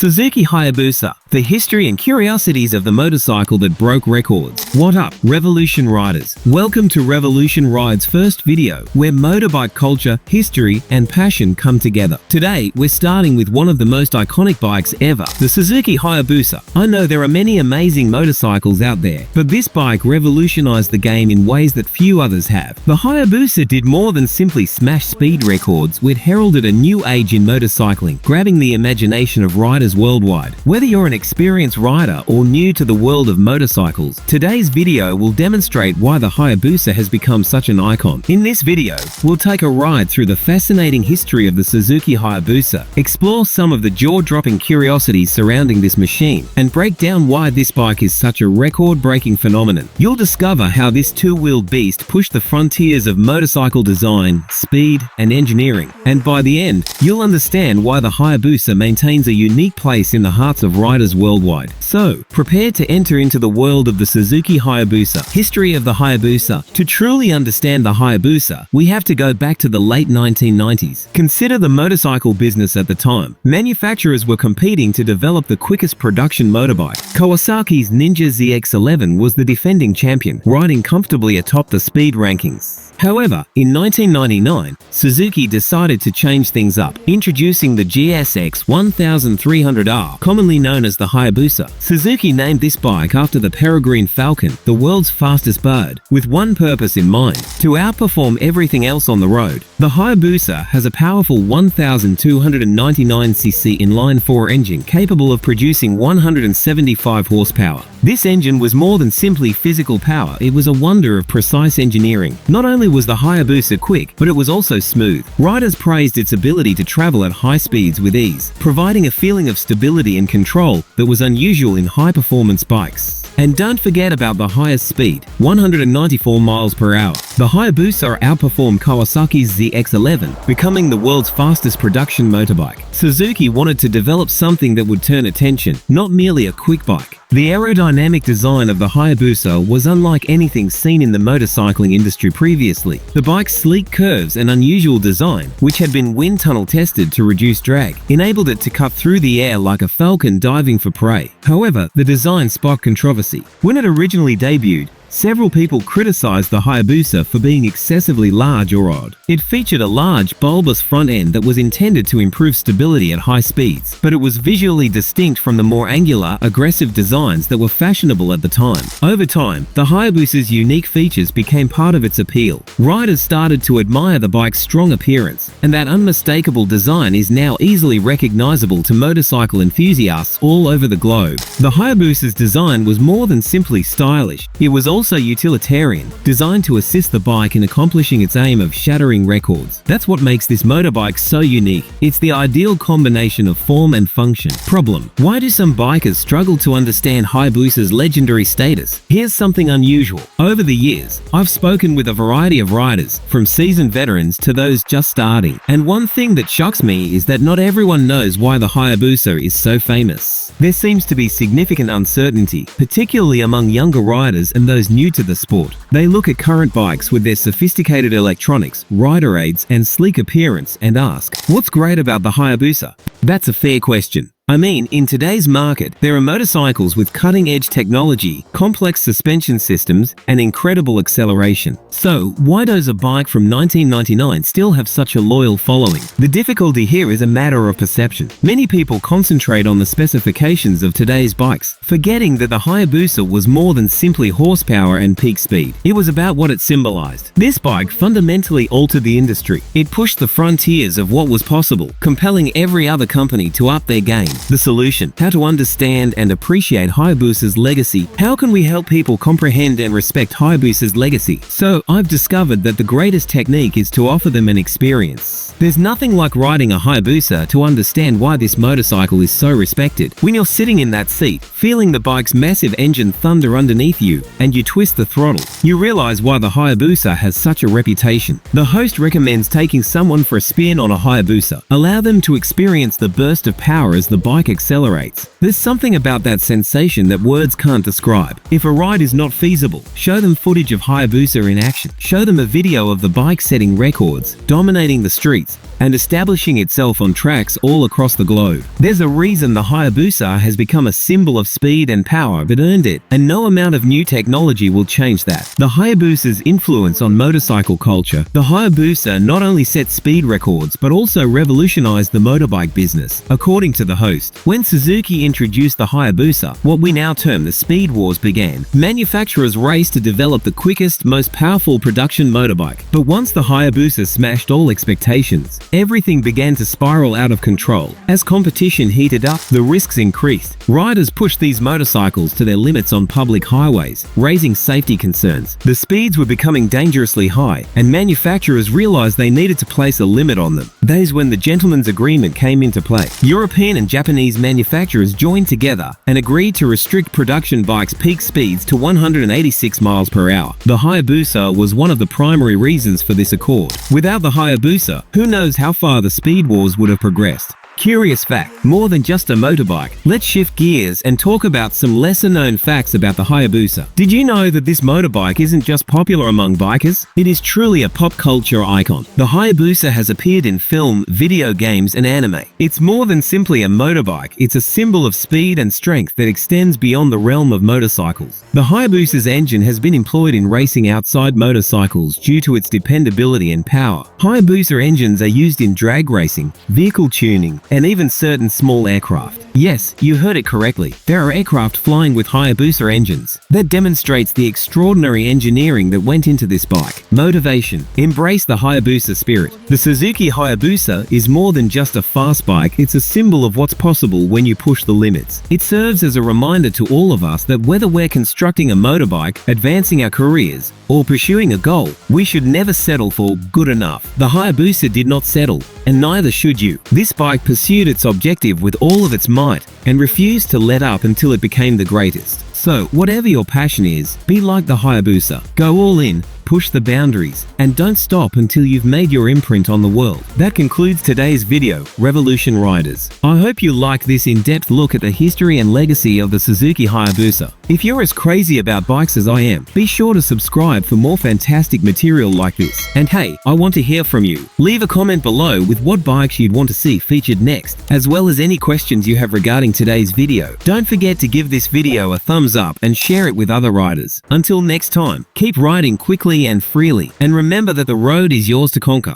Suzuki Hayabusa, the history and curiosities of the motorcycle that broke records. What up, Revolution Riders? Welcome to Revolution Ride's first video, where motorbike culture, history, and passion come together. Today, we're starting with one of the most iconic bikes ever, the Suzuki Hayabusa. I know there are many amazing motorcycles out there, but this bike revolutionized the game in ways that few others have. The Hayabusa did more than simply smash speed records, it heralded a new age in motorcycling, grabbing the imagination of riders worldwide. Whether you're an experienced rider or new to the world of motorcycles, today's video will demonstrate why the Hayabusa has become such an icon. In this video, we'll take a ride through the fascinating history of the Suzuki Hayabusa, explore some of the jaw-dropping curiosities surrounding this machine, and break down why this bike is such a record-breaking phenomenon. You'll discover how this two-wheeled beast pushed the frontiers of motorcycle design, speed, and engineering. And by the end, you'll understand why the Hayabusa maintains a unique place in the hearts of riders worldwide. So, prepare to enter into the world of the Suzuki Hayabusa. History of the Hayabusa. To truly understand the Hayabusa, we have to go back to the late 1990s. Consider the motorcycle business at the time. Manufacturers were competing to develop the quickest production motorbike. Kawasaki's Ninja ZX-11 was the defending champion, riding comfortably atop the speed rankings. However, in 1999, Suzuki decided to change things up, introducing the GSX 1300R, commonly known as the Hayabusa. Suzuki named this bike after the peregrine falcon, the world's fastest bird, with one purpose in mind: to outperform everything else on the road. The Hayabusa has a powerful 1,299cc inline-4 engine capable of producing 175 horsepower. This engine was more than simply physical power, it was a wonder of precise engineering. Not only was the Hayabusa quick, but it was also smooth. Riders praised its ability to travel at high speeds with ease, providing a feeling of stability and control that was unusual in high-performance bikes. And don't forget about the highest speed, 194 miles per hour. The Hayabusa outperformed Kawasaki's ZX-11, becoming the world's fastest production motorbike. Suzuki wanted to develop something that would turn attention, not merely a quick bike. The aerodynamic design of the Hayabusa was unlike anything seen in the motorcycling industry previously. The bike's sleek curves and unusual design, which had been wind tunnel tested to reduce drag, enabled it to cut through the air like a falcon diving for prey. However, the design sparked controversy. When it originally debuted, several people criticized the Hayabusa for being excessively large or odd. It featured a large, bulbous front end that was intended to improve stability at high speeds, but it was visually distinct from the more angular, aggressive designs that were fashionable at the time. Over time, the Hayabusa's unique features became part of its appeal. Riders started to admire the bike's strong appearance, and that unmistakable design is now easily recognizable to motorcycle enthusiasts all over the globe. The Hayabusa's design was more than simply stylish, it was also utilitarian, designed to assist the bike in accomplishing its aim of shattering records. That's what makes this motorbike so unique. It's the ideal combination of form and function. Problem: why do some bikers struggle to understand Hayabusa's legendary status? Here's something unusual. Over the years, I've spoken with a variety of riders, from seasoned veterans to those just starting, and one thing that shocks me is that not everyone knows why the Hayabusa is so famous. There seems to be significant uncertainty, particularly among younger riders and those new to the sport. They look at current bikes with their sophisticated electronics, rider aids, and sleek appearance and ask, what's great about the Hayabusa? That's a fair question. I mean, in today's market, there are motorcycles with cutting-edge technology, complex suspension systems, and incredible acceleration. So, why does a bike from 1999 still have such a loyal following? The difficulty here is a matter of perception. Many people concentrate on the specifications of today's bikes, forgetting that the Hayabusa was more than simply horsepower and peak speed. It was about what it symbolized. This bike fundamentally altered the industry. It pushed the frontiers of what was possible, compelling every other company to up their game. The solution: how to understand and appreciate Hayabusa's legacy. How can we help people comprehend and respect Hayabusa's legacy? So, I've discovered that the greatest technique is to offer them an experience. There's nothing like riding a Hayabusa to understand why this motorcycle is so respected. When you're sitting in that seat, feeling the bike's massive engine thunder underneath you, and you twist the throttle, you realize why the Hayabusa has such a reputation. The host recommends taking someone for a spin on a Hayabusa. Allow them to experience the burst of power as the bike accelerates. There's something about that sensation that words can't describe. If a ride is not feasible, show them footage of Hayabusa in action. Show them a video of the bike setting records, dominating the streets, limits and establishing itself on tracks all across the globe. There's a reason the Hayabusa has become a symbol of speed and power that earned it, and no amount of new technology will change that. The Hayabusa's influence on motorcycle culture. The Hayabusa not only set speed records but also revolutionized the motorbike business. According to the host, when Suzuki introduced the Hayabusa, what we now term the Speed Wars began. Manufacturers raced to develop the quickest, most powerful production motorbike. But once the Hayabusa smashed all expectations, everything began to spiral out of control. As competition heated up, the risks increased. Riders pushed these motorcycles to their limits on public highways, raising safety concerns. The speeds were becoming dangerously high, and manufacturers realized they needed to place a limit on them. That is when the Gentleman's Agreement came into play. European and Japanese manufacturers joined together and agreed to restrict production bikes' peak speeds to 186 miles per hour. The Hayabusa was one of the primary reasons for this accord. Without the Hayabusa, who knows how far the Speed Wars would have progressed. Curious fact, more than just a motorbike. Let's shift gears and talk about some lesser-known facts about the Hayabusa. Did you know that this motorbike isn't just popular among bikers? It is truly a pop culture icon. The Hayabusa has appeared in film, video games, and anime. It's more than simply a motorbike. It's a symbol of speed and strength that extends beyond the realm of motorcycles. The Hayabusa's engine has been employed in racing outside motorcycles due to its dependability and power. Hayabusa engines are used in drag racing, vehicle tuning, and even certain small aircraft. Yes, you heard it correctly. There are aircraft flying with Hayabusa engines. That demonstrates the extraordinary engineering that went into this bike. Motivation. Embrace the Hayabusa spirit. The Suzuki Hayabusa is more than just a fast bike, it's a symbol of what's possible when you push the limits. It serves as a reminder to all of us that whether we're constructing a motorbike, advancing our careers, or pursuing a goal, we should never settle for good enough. The Hayabusa did not settle, and neither should you. This bike pursued its objective with all of its might and refused to let up until it became the greatest. So, whatever your passion is, be like the Hayabusa. Go all in, push the boundaries, and don't stop until you've made your imprint on the world. That concludes today's video, Revolution Riders. I hope you liked this in-depth look at the history and legacy of the Suzuki Hayabusa. If you're as crazy about bikes as I am, be sure to subscribe for more fantastic material like this. And hey, I want to hear from you. Leave a comment below with what bikes you'd want to see featured next, as well as any questions you have regarding today's video. Don't forget to give this video a thumbs up and share it with other riders. Until next time, keep riding quickly and freely, and remember that the road is yours to conquer.